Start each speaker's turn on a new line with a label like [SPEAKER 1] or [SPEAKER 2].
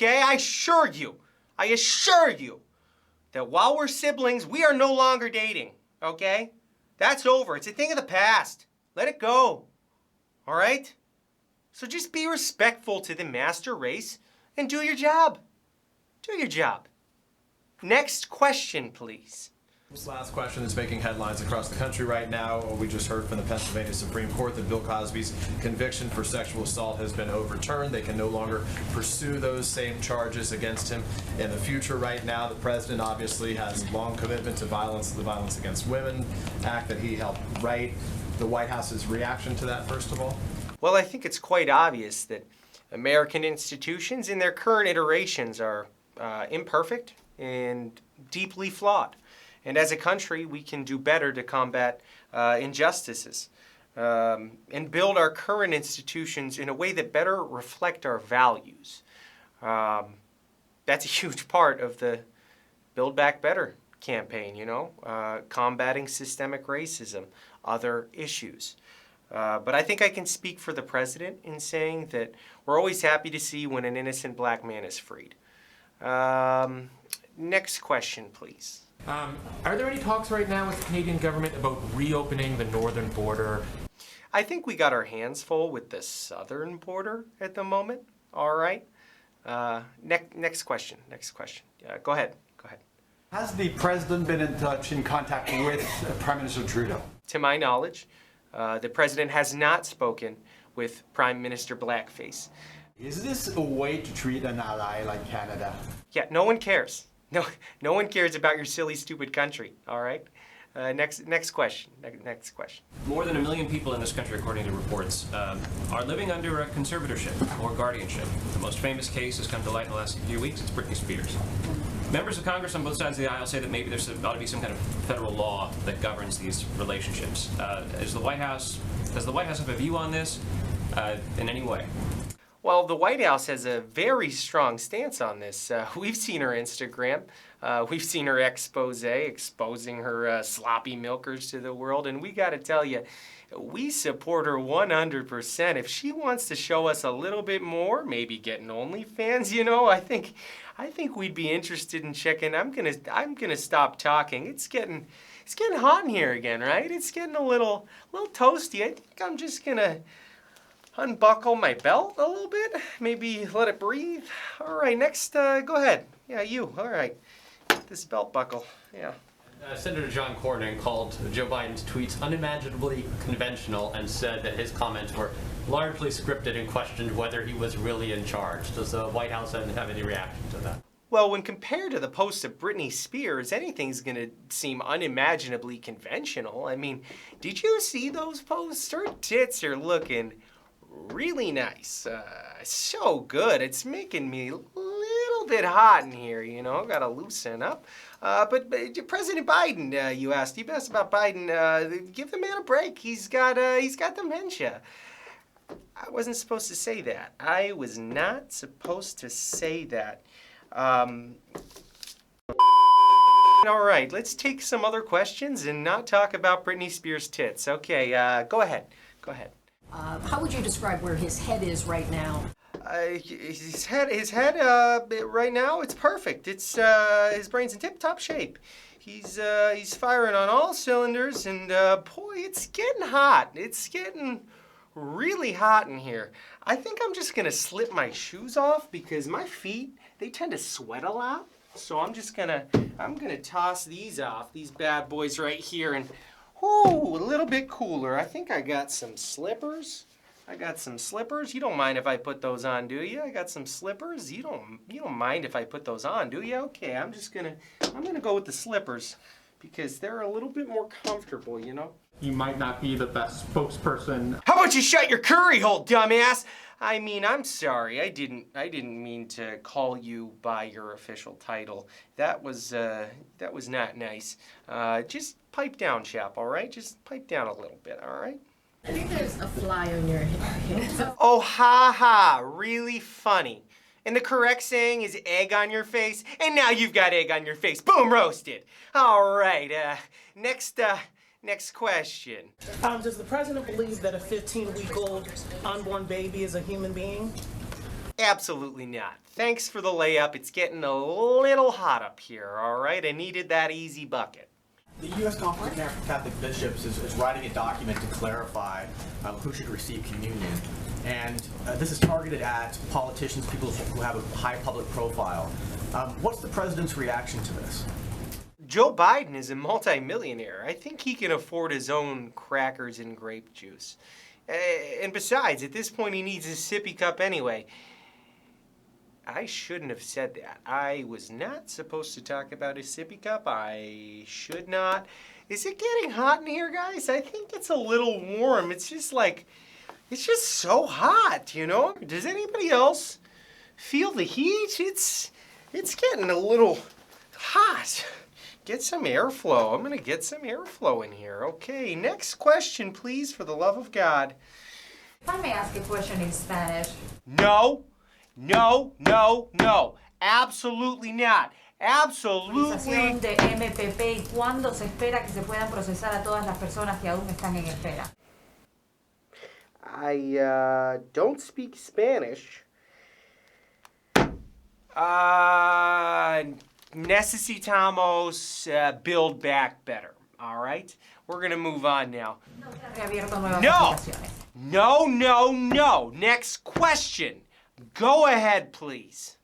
[SPEAKER 1] okay? I assure you that while we're siblings, we are no longer dating, okay? That's over. It's a thing of the past. Let it go, all right? So just be respectful to the master race and do your job. Do your job. Next question, please.
[SPEAKER 2] This last question is making headlines across the country right now. We just heard from the Pennsylvania Supreme Court that Bill Cosby's conviction for sexual assault has been overturned. They can no longer pursue those same charges against him in the future. Right now, the president obviously has a long commitment to the Violence Against Women Act that he helped write. The White House's reaction to that, first of all?
[SPEAKER 1] Well, I think it's quite obvious that American institutions in their current iterations are imperfect and deeply flawed. And as a country, we can do better to combat injustices and build our current institutions in a way that better reflect our values. That's a huge part of the Build Back Better campaign, you know, combating systemic racism, other issues. But I think I can speak for the president in saying that we're always happy to see when an innocent black man is freed. Next question, please.
[SPEAKER 3] Are there any talks right now with the Canadian government about reopening the northern border?
[SPEAKER 1] I think we got our hands full with the southern border at the moment. All right. Next question. Go ahead.
[SPEAKER 4] Has the president been in contact with Prime Minister Trudeau?
[SPEAKER 1] To my knowledge, the president has not spoken with Prime Minister Blackface.
[SPEAKER 4] Is this a way to treat an ally like Canada?
[SPEAKER 1] Yeah, no one cares. No one cares about your silly, stupid country, all right? Next question.
[SPEAKER 5] More than 1 million people in this country, according to reports, are living under a conservatorship or guardianship. The most famous case has come to light in the last few weeks. It's Britney Spears. Members of Congress on both sides of the aisle say that maybe there ought to be some kind of federal law that governs these relationships. Does the White House have a view on this in any way?
[SPEAKER 1] Well, the White House has a very strong stance on this. We've seen her Instagram. We've seen her expose, exposing her sloppy milkers to the world. And we got to tell you, we support her 100%. If she wants to show us a little bit more, maybe get an OnlyFans, you know, I think we'd be interested in checking. I'm gonna stop talking. It's getting hot in here again, right? It's getting a little toasty. I think I'm just gonna unbuckle my belt a little bit, maybe let it breathe. All right, next, go ahead. Yeah, you, all right. This belt buckle, yeah.
[SPEAKER 6] Senator John Cornyn called Joe Biden's tweets unimaginably conventional and said that his comments were largely scripted and questioned whether he was really in charge. Does the White House have any reaction to that?
[SPEAKER 1] Well, when compared to the posts of Britney Spears, anything's gonna seem unimaginably conventional. I mean, did you see those posts? Her tits are looking really nice, so good. It's making me a little bit hot in here, you know, gotta loosen up. But President Biden, you asked about Biden, give the man a break. He's got dementia. I wasn't supposed to say that. I was not supposed to say that. All right, let's take some other questions and not talk about Britney Spears' tits. Okay, go ahead.
[SPEAKER 7] How would you describe where his head is right now?
[SPEAKER 1] His head right now, it's perfect. It's his brain's in tip-top shape. He's firing on all cylinders, and boy, it's getting hot. It's getting really hot in here. I think I'm just gonna slip my shoes off because my feet, they tend to sweat a lot. So I'm gonna toss these off, these bad boys right here, and whoo, a little bit cooler. I think I got some slippers. You don't mind if I put those on, do you? I got some slippers. You don't mind if I put those on, do you? Okay, I'm gonna go with the slippers because they're a little bit more comfortable, you know?
[SPEAKER 3] You might not be the best spokesperson.
[SPEAKER 1] How about you shut your curry hole, dumbass? I mean, I'm sorry. I didn't mean to call you by your official title. That was not nice. Just pipe down, chap, all right? Just pipe down a little bit, all right?
[SPEAKER 7] I think there's a fly on your head.
[SPEAKER 1] Oh, ha ha, really funny. And the correct saying is egg on your face, and now you've got egg on your face. Boom, roasted. All right, next question.
[SPEAKER 8] Does the president believe that a 15-week-old unborn baby is a human being?
[SPEAKER 1] Absolutely not. Thanks for the layup. It's getting a little hot up here, all right? I needed that easy bucket.
[SPEAKER 8] The U.S. Conference of Catholic Bishops is writing a document to clarify who should receive communion. And this is targeted at politicians, people who have a high public profile. What's the president's reaction to this?
[SPEAKER 1] Joe Biden is a multimillionaire. I think he can afford his own crackers and grape juice. And besides, at this point, he needs his sippy cup anyway. I shouldn't have said that. I was not supposed to talk about his sippy cup. I should not. Is it getting hot in here, guys? I think it's a little warm. It's just so hot, you know? Does anybody else feel the heat? It's getting a little hot. Get some airflow. I'm gonna get some airflow in here. Okay, next question, please, for the love of God.
[SPEAKER 9] If I may ask a question in Spanish.
[SPEAKER 1] No, no, no, no. Absolutely not. Absolutely.
[SPEAKER 9] Autorización de MPP y cuándo se espera que se puedan procesar a todas las personas que aún están en espera.
[SPEAKER 1] I don't speak Spanish. Necesitamos build back better. All right? We're going to move on now. No! No, no, no. Next question. Go ahead, please.